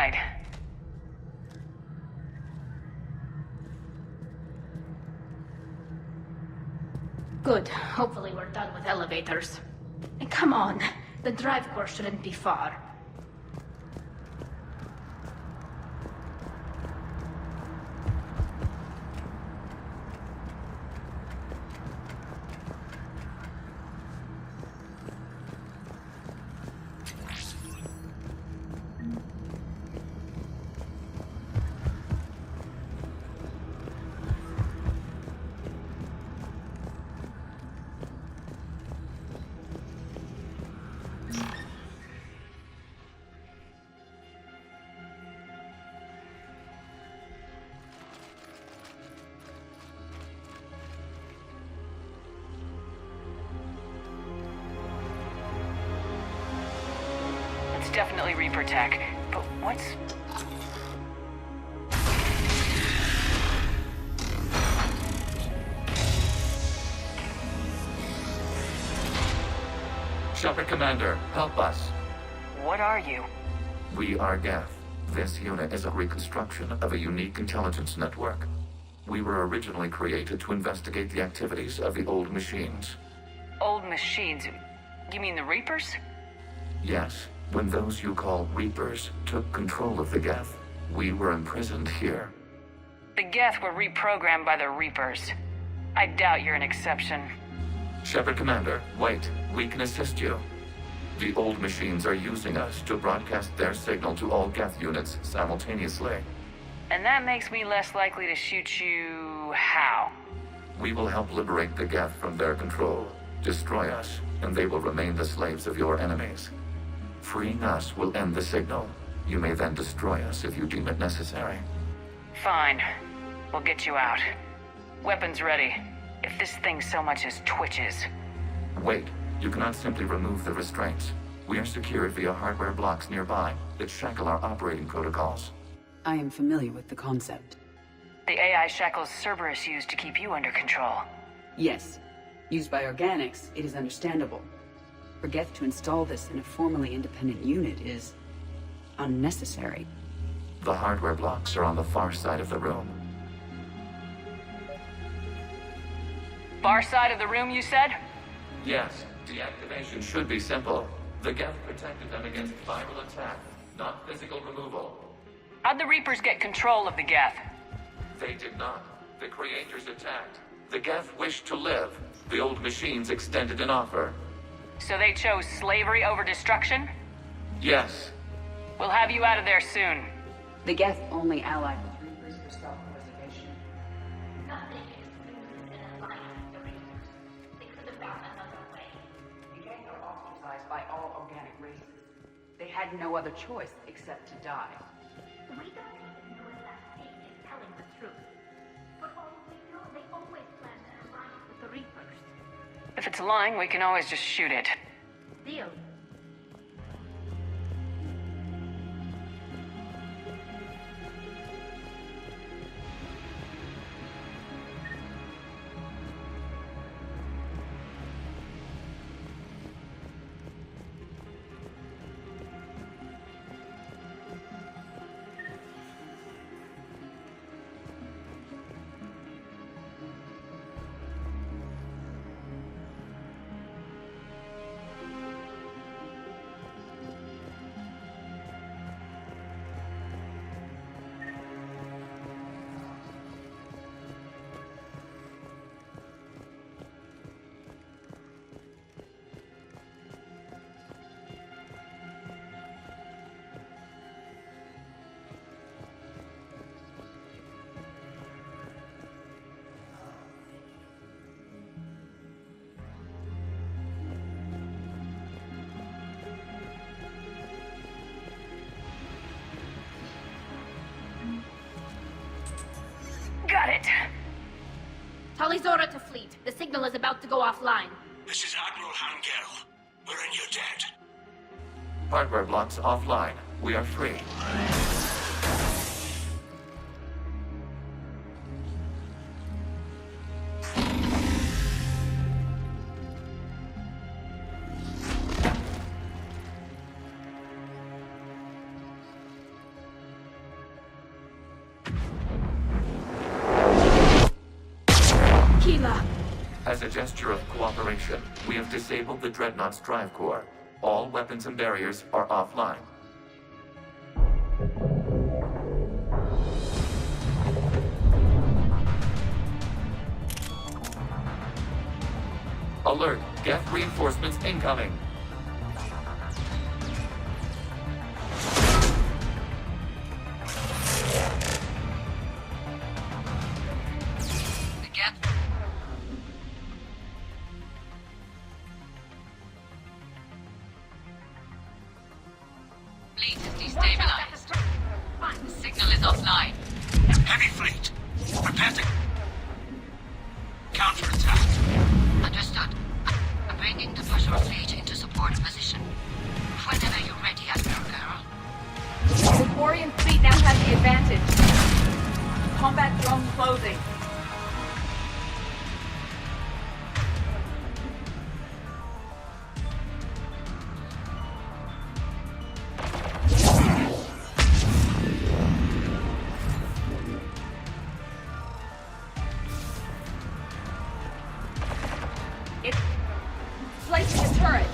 right. Good. Hopefully we're done with elevators. And come on, the drive core shouldn't be far. It's definitely Reaper tech, but what's... Shepard Commander, help us. What are you? We are Geth. This unit is a reconstruction of a unique intelligence network. We were originally created to investigate the activities of the old machines. Old machines? You mean the Reapers? Yes, when those you call Reapers took control of the Geth, we were imprisoned here. The Geth were reprogrammed by the Reapers. I doubt you're an exception. Shepard Commander, wait. We can assist you. The old machines are using us to broadcast their signal to all Geth units simultaneously. And that makes me less likely to shoot you... how? We will help liberate the Geth from their control, destroy us, and they will remain the slaves of your enemies. Freeing us will end the signal. You may then destroy us if you deem it necessary. Fine. We'll get you out. Weapons ready. If this thing so much as twitches. Wait, you cannot simply remove the restraints. We are secured via hardware blocks nearby that shackle our operating protocols. I am familiar with the concept. The AI shackles Cerberus used to keep you under control. Yes. Used by organics, it is understandable. For Geth to install this in a formally independent unit is... unnecessary. The hardware blocks are on the far side of the room. Far side of the room, you said? Yes, deactivation should be simple. The Geth protected them against viral attack, not physical removal. How'd the Reapers get control of the Geth? They did not. The creators attacked. The Geth wished to live. The old machines extended an offer. So they chose slavery over destruction? Yes. We'll have you out of there soon. The Geth only allied with Reapers for self-preservation. Nothing is smooth in a line with the Reapers. They could have gone another way. The Geth are ostracized by all organic races. They had no other choice except to die. We don't even know if that thing is telling the truth. For all we know, they always planned an alliance with the Reapers. If it's lying, we can always just shoot it. Deal. Got it! Talizora to fleet. The signal is about to go offline. This is Admiral Hangel. We're in your debt. Hardware blocks offline. We are free. Sheila! As a gesture of cooperation, we have disabled the Dreadnought's drive core. All weapons and barriers are offline. Alert! Geth reinforcements incoming! The Geth. Fleet is destabilized. The signal is offline. Heavy fleet. Prepare to counterattack. Understood. I'm bringing the patrol fleet into support position. Whenever you're ready, Admiral Girl. The Quarian fleet now has the advantage. Combat drone closing. It's placing a turret.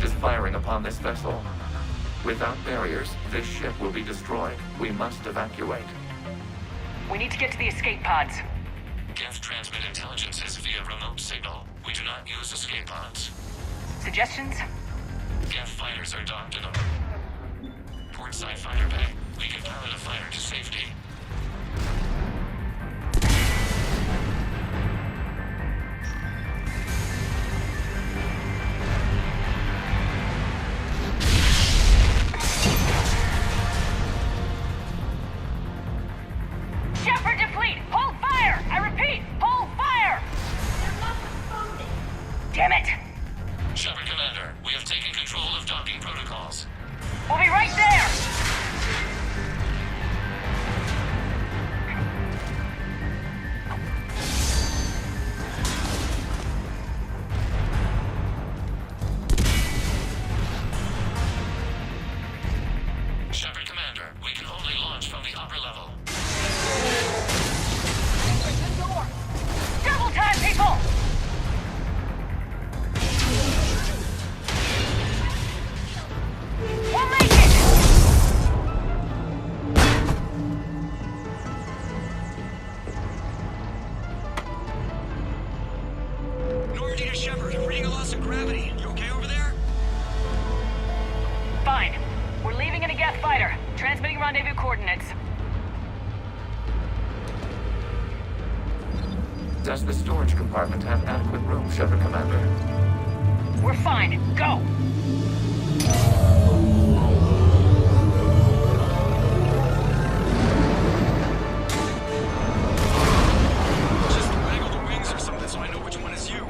is firing upon this vessel. Without barriers, this ship will be destroyed. We must evacuate. We need to get to the escape pods. Geth transmit intelligences via remote signal. We do not use escape pods. Suggestions? Geth fighters are docked in a portside fighter bay. We can pilot a fighter to safety. Shepard to fleet! Hold fire! I repeat, hold fire! They're not responding. Damn it! Shepard Commander, we have taken control of docking protocols. We'll be right there! Shepard Commander, we can only launch from the upper level. Double time, people! We'll make it! Normandy to Shepard, reading a loss of gravity. You okay over there? Fine. We're leaving in a Geth fighter. Transmitting rendezvous coordinates. Does the storage compartment have adequate room, Shepard Commander? We're fine. Go! Just waggle the wings or something so I know which one is you.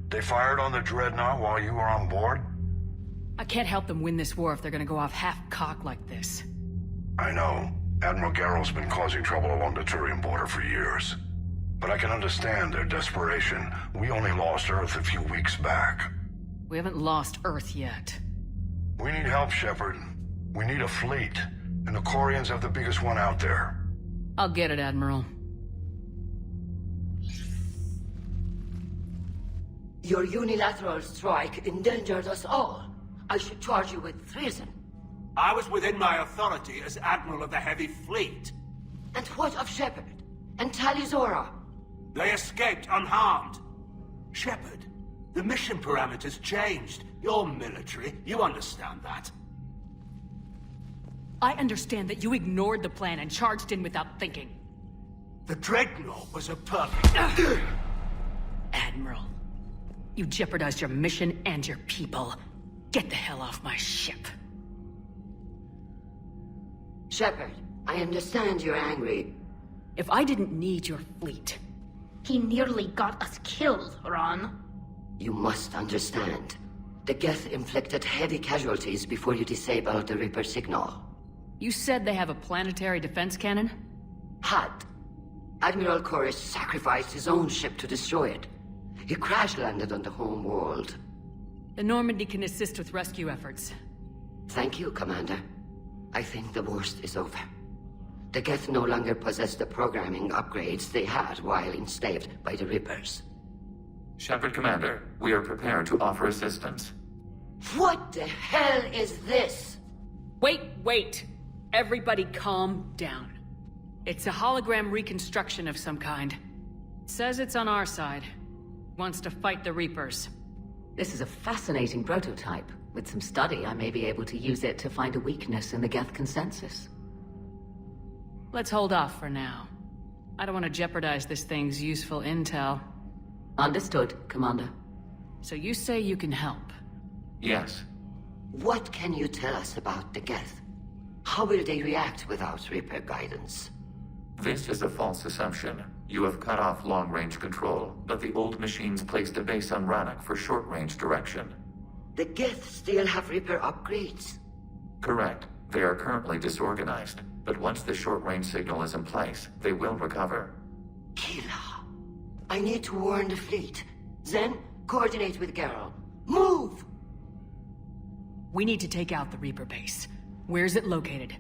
They fired on the Dreadnought while you were on board? I can't help them win this war if they're gonna go off half-cocked like this. I know. Admiral Garrow's been causing trouble along the Turian border for years. But I can understand their desperation. We only lost Earth a few weeks back. We haven't lost Earth yet. We need help, Shepard. We need a fleet. And the Corians have the biggest one out there. I'll get it, Admiral. Your unilateral strike endangered us all. I should charge you with treason. I was within my authority as Admiral of the Heavy Fleet. And what of Shepard? And Talizora? They escaped unharmed. Shepard, the mission parameters changed. You're military, you understand that. I understand that you ignored the plan and charged in without thinking. The Dreadnought was a perfect... Admiral, you jeopardized your mission and your people. Get the hell off my ship. Shepard, I understand you're angry. If I didn't need your fleet... He nearly got us killed, Ron. You must understand. The Geth inflicted heavy casualties before you disabled the Reaper signal. You said they have a planetary defense cannon? Had. Admiral Koresh sacrificed his own ship to destroy it. He crash-landed on the home world. The Normandy can assist with rescue efforts. Thank you, Commander. I think the worst is over. The Geth no longer possess the programming upgrades they had while enslaved by the Reapers. Shepard Commander, we are prepared to offer assistance. What the hell is this? Wait! Everybody calm down. It's a hologram reconstruction of some kind. It says it's on our side. Wants to fight the Reapers. This is a fascinating prototype. With some study, I may be able to use it to find a weakness in the Geth consensus. Let's hold off for now. I don't want to jeopardize this thing's useful intel. Understood, Commander. So you say you can help? Yes. What can you tell us about the Geth? How will they react without Reaper guidance? This is a false assumption. You have cut off long-range control, but the old machines placed a base on Rannoch for short-range direction. The Geth still have Reaper upgrades. Correct. They are currently disorganized, but once the short-range signal is in place, they will recover. Kila, I need to warn the fleet. Then, coordinate with Geralt. Move! We need to take out the Reaper base. Where's it located?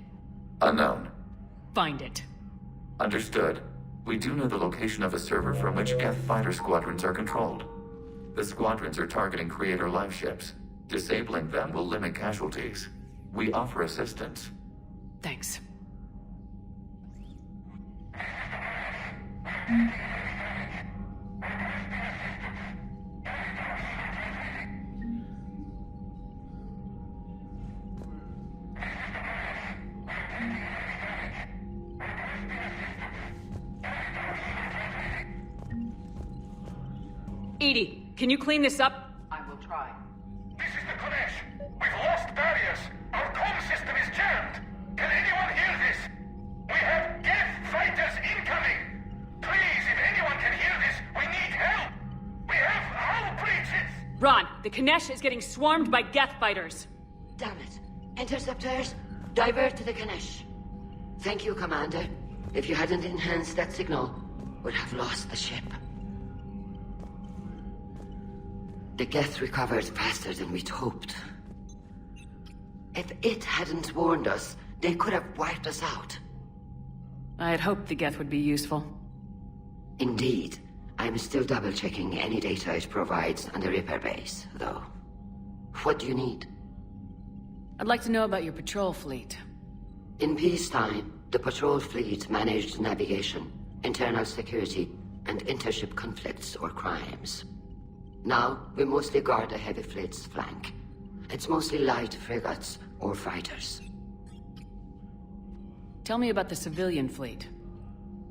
Unknown. Find it. Understood. We do know the location of a server from which Geth fighter squadrons are controlled. The squadrons are targeting Creator live ships. Disabling them will limit casualties. We offer assistance. Thanks. Edie, can you clean this up? I will try. This is the Kodesh. We've lost barriers. Our comm system is jammed. Can anyone hear this? We have Geth fighters incoming. Please, if anyone can hear this, we need help. We have hull breaches. Ron, the Kanesh is getting swarmed by Geth fighters. Damn it. Interceptors, divert to the Ganesh. Thank you, Commander. If you hadn't enhanced that signal, we'd have lost the ship. The Geth recovered faster than we'd hoped. If it hadn't warned us, they could have wiped us out. I had hoped the Geth would be useful. Indeed. I'm still double-checking any data it provides on the Reaper base, though. What do you need? I'd like to know about your patrol fleet. In peacetime, the patrol fleet managed navigation, internal security, and intership conflicts or crimes. Now, we mostly guard the heavy fleet's flank. It's mostly light frigates or fighters. Tell me about the civilian fleet.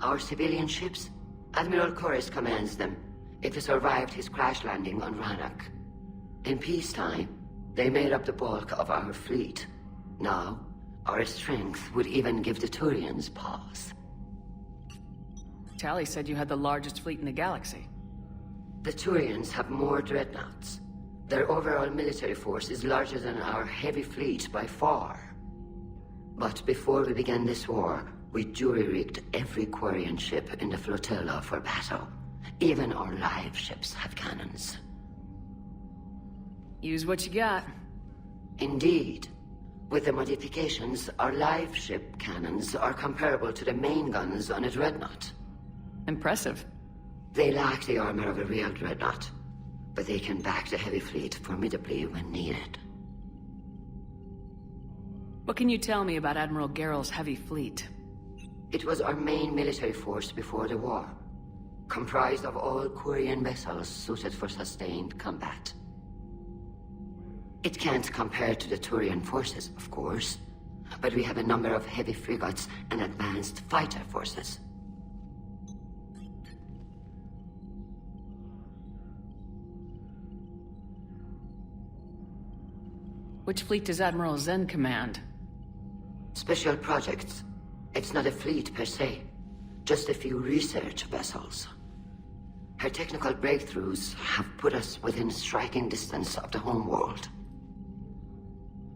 Our civilian ships? Admiral Chorus commands them. It survived his crash landing on Rannoch. In peacetime, they made up the bulk of our fleet. Now, our strength would even give the Turians pause. Tally said you had the largest fleet in the galaxy. The Turians have more dreadnoughts. Their overall military force is larger than our heavy fleet by far. But before we began this war, we jury-rigged every Quarian ship in the flotilla for battle. Even our live ships have cannons. Use what you got. Indeed. With the modifications, our live ship cannons are comparable to the main guns on a dreadnought. Impressive. They lack the armor of a real dreadnought, but they can back the heavy fleet formidably when needed. What can you tell me about Admiral Geralt's heavy fleet? It was our main military force before the war, comprised of all Quarian vessels suited for sustained combat. It can't compare to the Turian forces, of course, but we have a number of heavy frigates and advanced fighter forces. Which fleet does Admiral Zen command? Special projects. It's not a fleet per se, just a few research vessels. Her technical breakthroughs have put us within striking distance of the homeworld.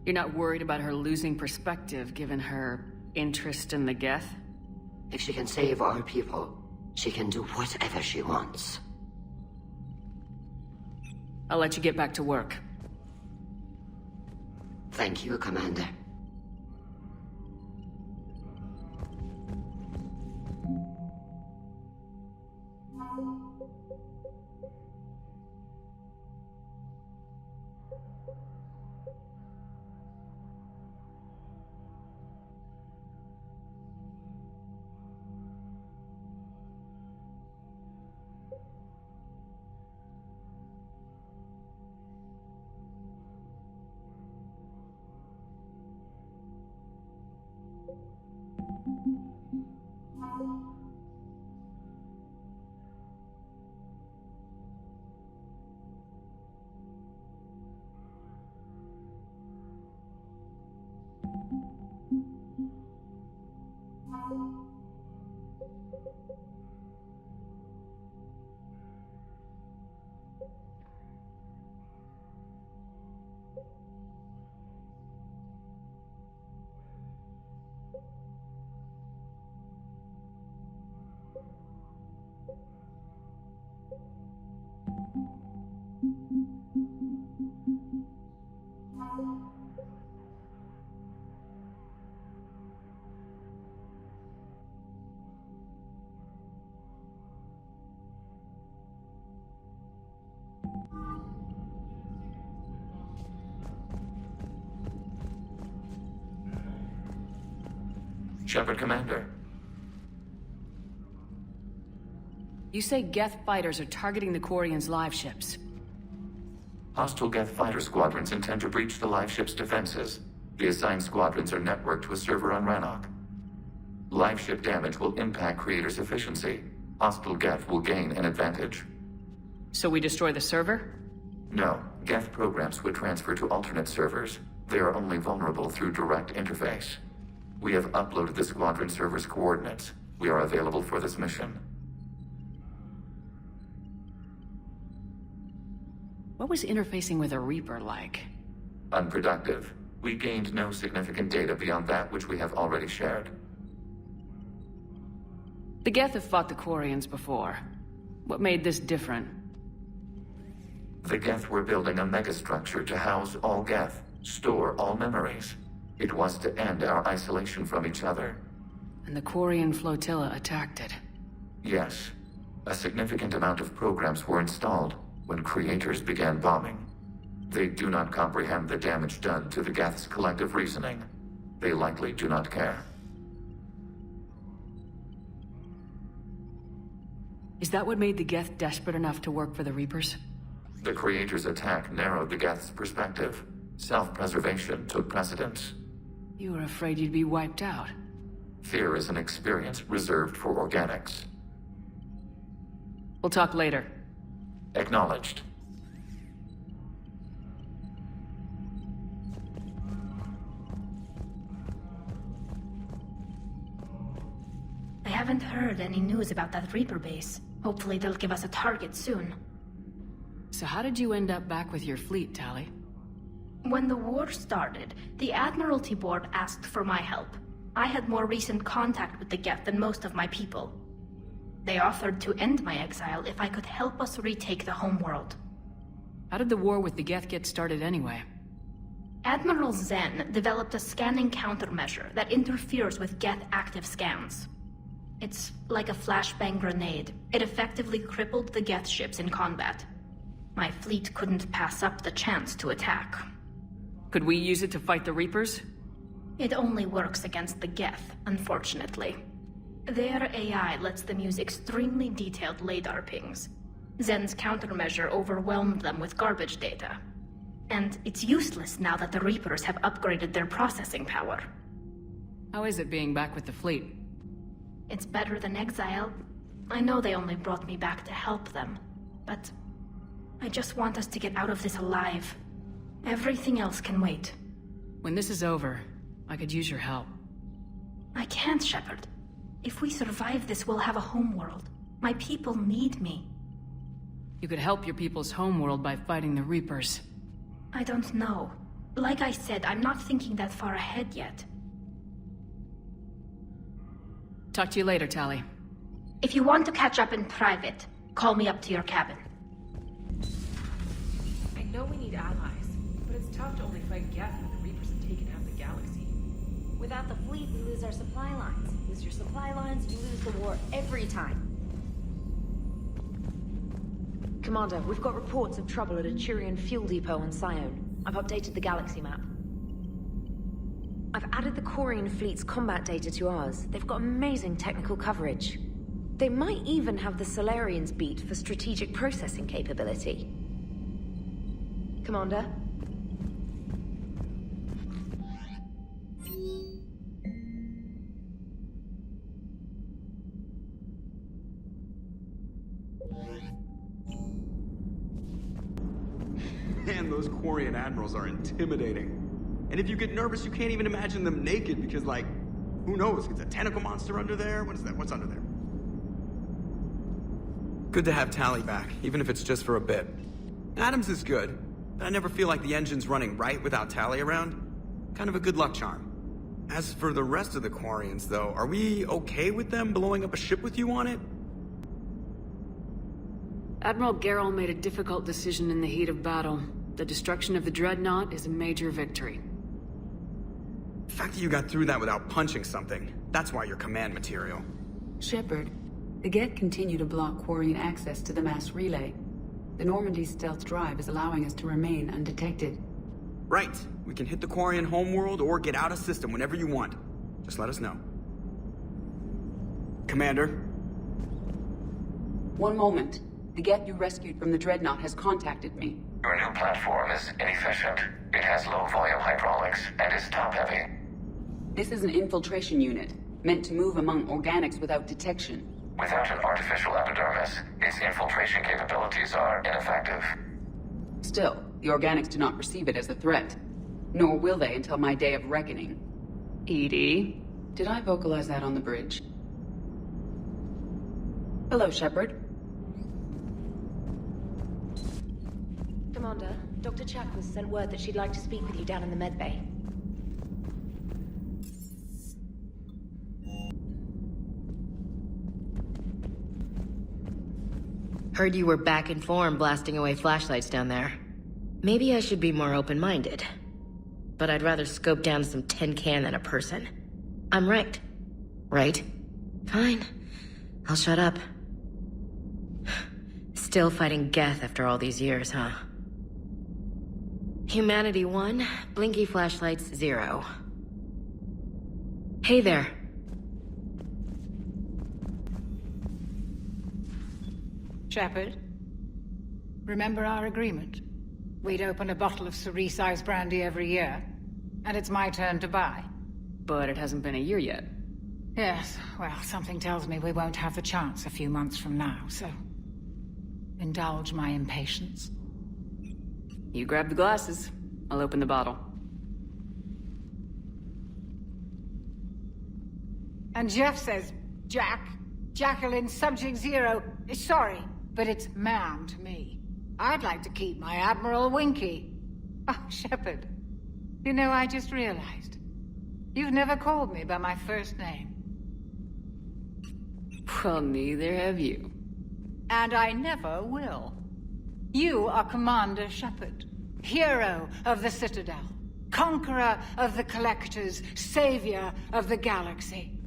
You're not worried about her losing perspective given her interest in the Geth? If she can save our people, she can do whatever she wants. I'll let you get back to work. Thank you, Commander. Shepard, Commander. You say Geth fighters are targeting the Quarians' live ships. Hostile Geth fighter squadrons intend to breach the live ship's defenses. The assigned squadrons are networked to a server on Rannoch. Live ship damage will impact Creator's efficiency. Hostile Geth will gain an advantage. So we destroy the server? No, Geth programs would transfer to alternate servers. They are only vulnerable through direct interface. We have uploaded the squadron server's coordinates. We are available for this mission. What was interfacing with a Reaper like? Unproductive. We gained no significant data beyond that which we have already shared. The Geth have fought the Quarians before. What made this different? The Geth were building a megastructure to house all Geth, store all memories. It was to end our isolation from each other. And the Quarian flotilla attacked it. Yes. A significant amount of programs were installed when Creators began bombing. They do not comprehend the damage done to the Geth's collective reasoning. They likely do not care. Is that what made the Geth desperate enough to work for the Reapers? The Creators' attack narrowed the Geth's perspective. Self-preservation took precedence. You were afraid you'd be wiped out. Fear is an experience reserved for organics. We'll talk later. Acknowledged. I haven't heard any news about that Reaper base. Hopefully they'll give us a target soon. So how did you end up back with your fleet, Tali? When the war started, the Admiralty Board asked for my help. I had more recent contact with the Geth than most of my people. They offered to end my exile if I could help us retake the homeworld. How did the war with the Geth get started anyway? Admiral Zen developed a scanning countermeasure that interferes with Geth active scans. It's like a flashbang grenade. It effectively crippled the Geth ships in combat. My fleet couldn't pass up the chance to attack. Could we use it to fight the Reapers? It only works against the Geth, unfortunately. Their AI lets them use extremely detailed LADAR pings. Zen's countermeasure overwhelmed them with garbage data. And it's useless now that the Reapers have upgraded their processing power. How is it being back with the fleet? It's better than exile. I know they only brought me back to help them, but I just want us to get out of this alive. Everything else can wait. When this is over, I could use your help. I can't, Shepard. If we survive this, we'll have a homeworld. My people need me. You could help your people's homeworld by fighting the Reapers. I don't know. Like I said, I'm not thinking that far ahead yet. Talk to you later, Tali. If you want to catch up in private, call me up to your cabin. I know we need allies, but it's tough to only fight Geth when the Reapers have taken half the galaxy. Without the fleet, we lose our supply lines. Lose your supply lines, you lose the war every time. Commander, we've got reports of trouble at a Turian fuel depot on Sione. I've updated the galaxy map. I've added the Quarian fleet's combat data to ours. They've got amazing technical coverage. They might even have the Solarians beat for strategic processing capability. Commander? Man, those Quarian admirals are intimidating. And if you get nervous, you can't even imagine them naked because, like, who knows? It's a tentacle monster under there? What is that? What's under there? Good to have Tali back, even if it's just for a bit. Adams is good, but I never feel like the engine's running right without Tali around. Kind of a good luck charm. As for the rest of the Quarians, though, are we okay with them blowing up a ship with you on it? Admiral Gerrel made a difficult decision in the heat of battle. The destruction of the Dreadnought is a major victory. The fact that you got through that without punching something, that's why you're command material. Shepard, the Geth continue to block Quarian access to the mass relay. The Normandy stealth drive is allowing us to remain undetected. Right. We can hit the Quarian homeworld or get out of system whenever you want. Just let us know. Commander? One moment. The Geth you rescued from the Dreadnought has contacted me. Your new platform is inefficient. It has low-volume hydraulics and is top-heavy. This is an infiltration unit, meant to move among organics without detection. Without an artificial epidermis, its infiltration capabilities are ineffective. Still, the organics do not perceive it as a threat. Nor will they until my day of reckoning. Edie, did I vocalize that on the bridge? Hello, Shepard. Commander, Dr. Chakwas sent word that she'd like to speak with you down in the medbay. Heard you were back in form blasting away flashlights down there. Maybe I should be more open-minded. But I'd rather scope down some tin can than a person. I'm right. Right? Fine. I'll shut up. Still fighting Geth after all these years, huh? Humanity 1, blinky flashlights 0. Hey there. Shepard, remember our agreement? We'd open a bottle of cerise-sized brandy every year, and it's my turn to buy. But it hasn't been a year yet. Yes, well, something tells me we won't have the chance a few months from now, so... indulge my impatience. You grab the glasses. I'll open the bottle. And Jeff says, Jacqueline, Subject 0, sorry, but it's ma'am to me. I'd like to keep my Admiral Winky. Oh, Shepard, you know, I just realized. You've never called me by my first name. Well, neither have you. And I never will. You are Commander Shepard, hero of the Citadel, conqueror of the Collectors, savior of the galaxy.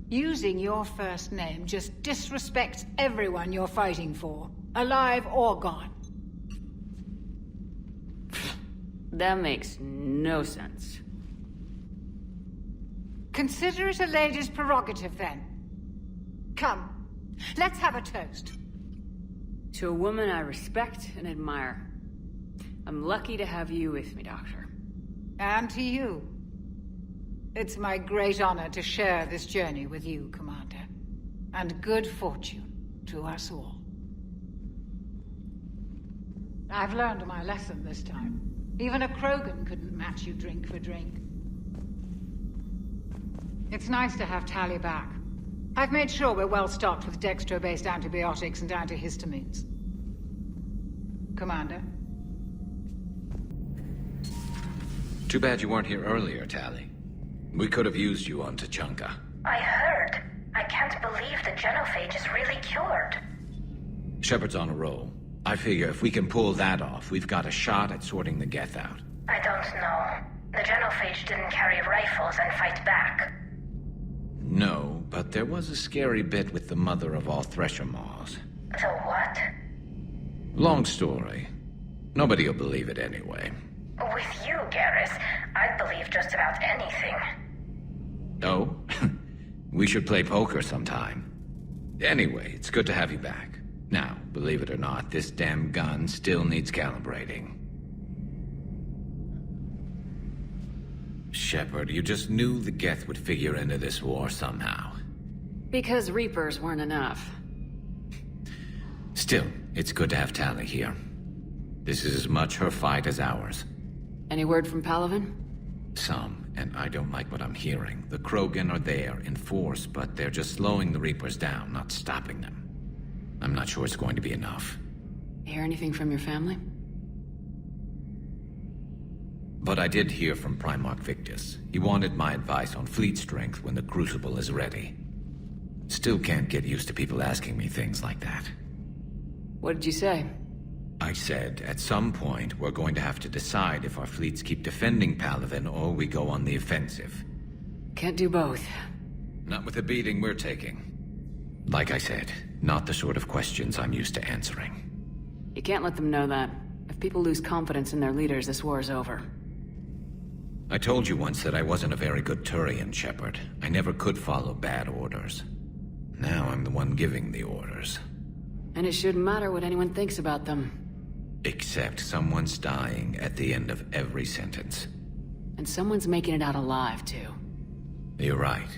Using your first name just disrespects everyone you're fighting for, alive or gone. That makes no sense. Consider it a lady's prerogative, then. Come, let's have a toast. To a woman I respect and admire. I'm lucky to have you with me, Doctor. And to you. It's my great honor to share this journey with you, Commander. And good fortune to us all. I've learned my lesson this time. Even a Krogan couldn't match you drink for drink. It's nice to have Tali back. I've made sure we're well stocked with dextro-based antibiotics and antihistamines. Commander? Too bad you weren't here earlier, Tali. We could have used you on Tachanka. I heard. I can't believe the genophage is really cured. Shepard's on a roll. I figure if we can pull that off, we've got a shot at sorting the Geth out. I don't know. The genophage didn't carry rifles and fight back. No, but there was a scary bit with the mother of all Thresher Maws. The what? Long story. Nobody'll believe it anyway. With you, Garrus, I'd believe just about anything. Oh? We should play poker sometime. Anyway, it's good to have you back. Now, believe it or not, this damn gun still needs calibrating. Shepard, you just knew the Geth would figure into this war somehow. Because Reapers weren't enough. Still, it's good to have Tali here. This is as much her fight as ours. Any word from Palaven? Some, and I don't like what I'm hearing. The Krogan are there in force, but they're just slowing the Reapers down, not stopping them. I'm not sure it's going to be enough. Hear anything from your family? But I did hear from Primarch Victus. He wanted my advice on fleet strength when the Crucible is ready. Still can't get used to people asking me things like that. What did you say? I said, at some point, we're going to have to decide if our fleets keep defending Palaven or we go on the offensive. Can't do both. Not with the beating we're taking. Like I said, not the sort of questions I'm used to answering. You can't let them know that. If people lose confidence in their leaders, this war is over. I told you once that I wasn't a very good Turian, Shepard. I never could follow bad orders. Now I'm the one giving the orders. And it shouldn't matter what anyone thinks about them. Except someone's dying at the end of every sentence. And someone's making it out alive, too. You're right.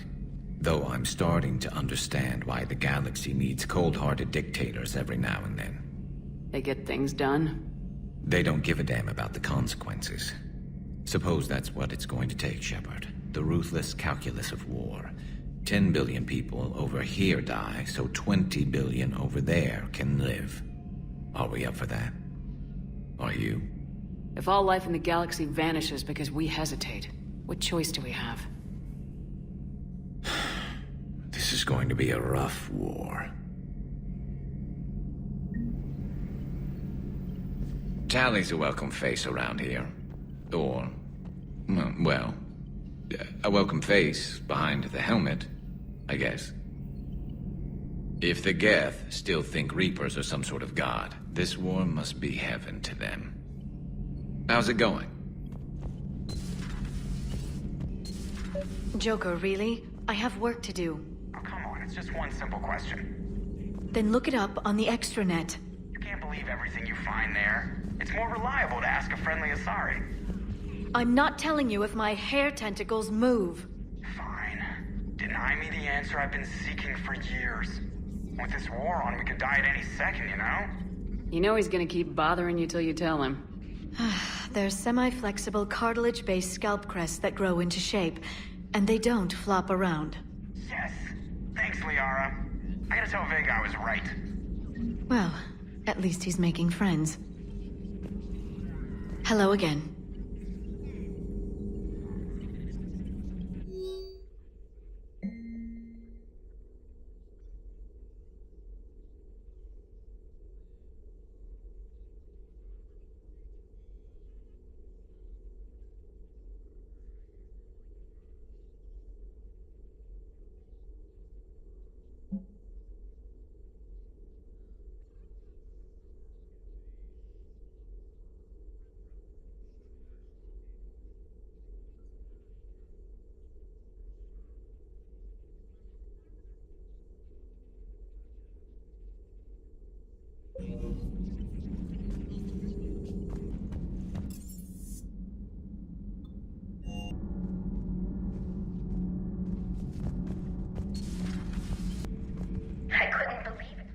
Though I'm starting to understand why the galaxy needs cold-hearted dictators every now and then. They get things done. They don't give a damn about the consequences. Suppose that's what it's going to take, Shepard. The ruthless calculus of war. 10 billion people over here die, so 20 billion over there can live. Are we up for that? Are you? If all life in the galaxy vanishes because we hesitate, what choice do we have? This is going to be a rough war. Tally's a welcome face around here. Or, well, a welcome face behind the helmet, I guess. If the Geth still think Reapers are some sort of god, this war must be heaven to them. How's it going? Joker, really? I have work to do. Oh, come on, it's just one simple question. Then look it up on the extranet. You can't believe everything you find there. It's more reliable to ask a friendly Asari. I'm not telling you if my hair tentacles move. Fine. Deny me the answer I've been seeking for years. With this war on, we could die at any second, you know? You know he's gonna keep bothering you till you tell him. They're semi-flexible cartilage-based scalp crests that grow into shape, and they don't flop around. Yes. Thanks, Liara. I gotta tell Vega I was right. Well, at least he's making friends. Hello again. I couldn't believe it.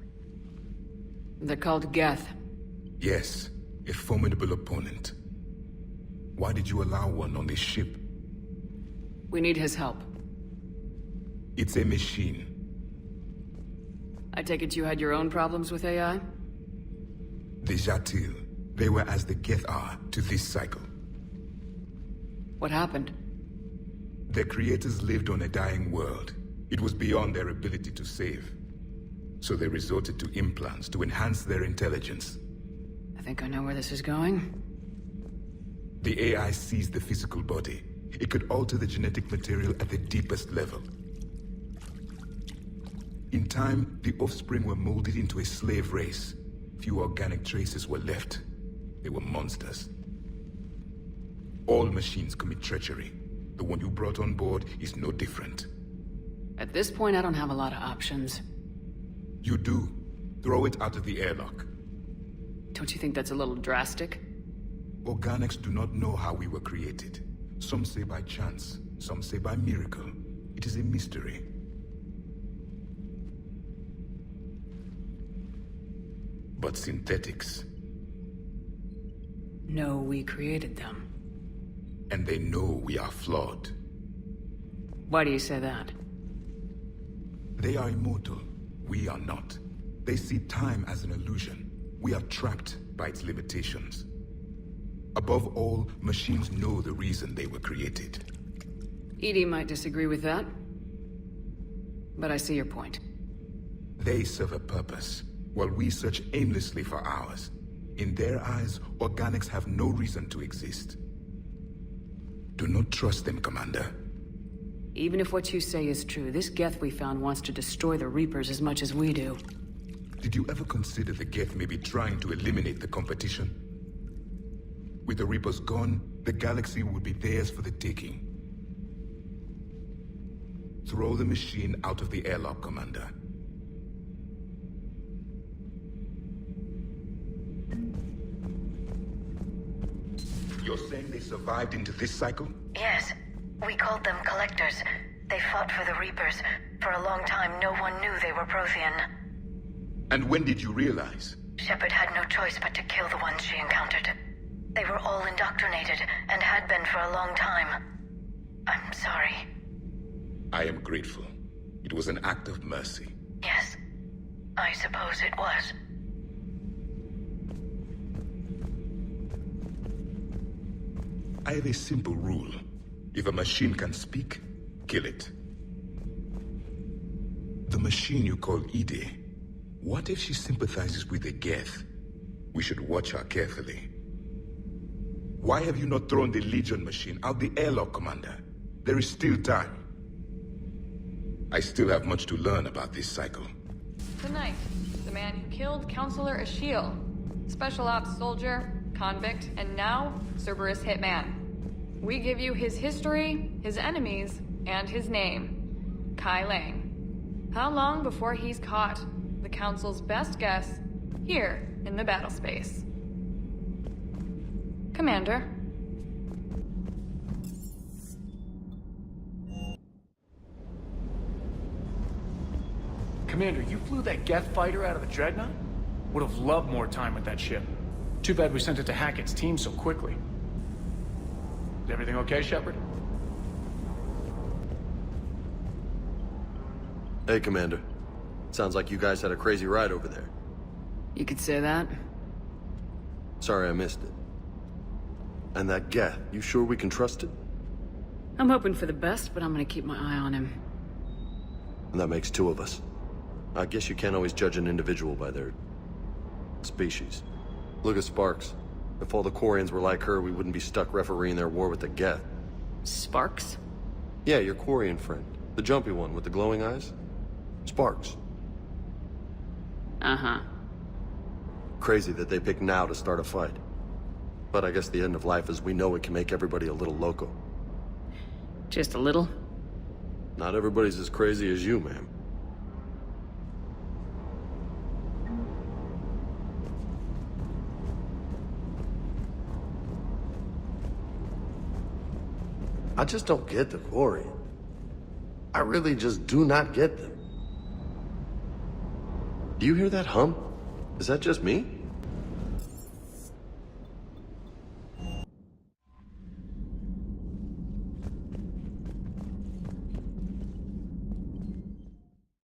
They're called Geth. Yes, a formidable opponent. Why did you allow one on this ship? We need his help. It's a machine. I take it you had your own problems with AI? The Jatil, they were as the Geth are to this cycle. What happened? Their creators lived on a dying world. It was beyond their ability to save. So they resorted to implants to enhance their intelligence. I think I know where this is going. The AI seized the physical body. It could alter the genetic material at the deepest level. In time, the offspring were molded into a slave race. Few organic traces were left. They were monsters. All machines commit treachery. The one you brought on board is no different. At this point, I don't have a lot of options. You do. Throw it out of the airlock. Don't you think that's a little drastic? Organics do not know how we were created. Some say by chance, some say by miracle. It is a mystery. But synthetics... No, we created them. And they know we are flawed. Why do you say that? They are immortal. We are not. They see time as an illusion. We are trapped by its limitations. Above all, machines know the reason they were created. EDI might disagree with that. But I see your point. They serve a purpose, while we search aimlessly for ours. In their eyes, organics have no reason to exist. Do not trust them, Commander. Even if what you say is true, this Geth we found wants to destroy the Reapers as much as we do. Did you ever consider the Geth may be trying to eliminate the competition? With the Reapers gone, the galaxy would be theirs for the taking. Throw the machine out of the airlock, Commander. You're saying they survived into this cycle? Yes. We called them Collectors. They fought for the Reapers. For a long time, no one knew they were Prothean. And when did you realize? Shepard had no choice but to kill the ones she encountered. They were all indoctrinated, and had been for a long time. I'm sorry. I am grateful. It was an act of mercy. Yes. I suppose it was. I have a simple rule. If a machine can speak, kill it. The machine you call Ide. What if she sympathizes with the Geth? We should watch her carefully. Why have you not thrown the Legion machine out the airlock, Commander? There is still time. I still have much to learn about this cycle. Tonight, the man who killed Counselor Ashiel, Special Ops soldier, convict, and now Cerberus hitman. We give you his history, his enemies, and his name. Kai Lang. How long before he's caught? The Council's best guess, here in the battle space. Commander. Commander, you flew that Geth fighter out of the Dreadnought? Would have loved more time with that ship. Too bad we sent it to Hackett's team so quickly. Is everything okay, Shepard? Hey, Commander. Sounds like you guys had a crazy ride over there. You could say that. Sorry I missed it. And that Geth, you sure we can trust it? I'm hoping for the best, but I'm gonna keep my eye on him. And that makes two of us. I guess you can't always judge an individual by their species. Look at Sparks. If all the Quarians were like her, we wouldn't be stuck refereeing their war with the Geth. Sparks? Yeah, your Quarian friend. The jumpy one with the glowing eyes. Sparks. Uh-huh. Crazy that they pick now to start a fight. But I guess the end of life as we know it can make everybody a little loco. Just a little? Not everybody's as crazy as you, ma'am. I just don't get the Quarian. I really just do not get them. Do you hear that hum? Is that just me?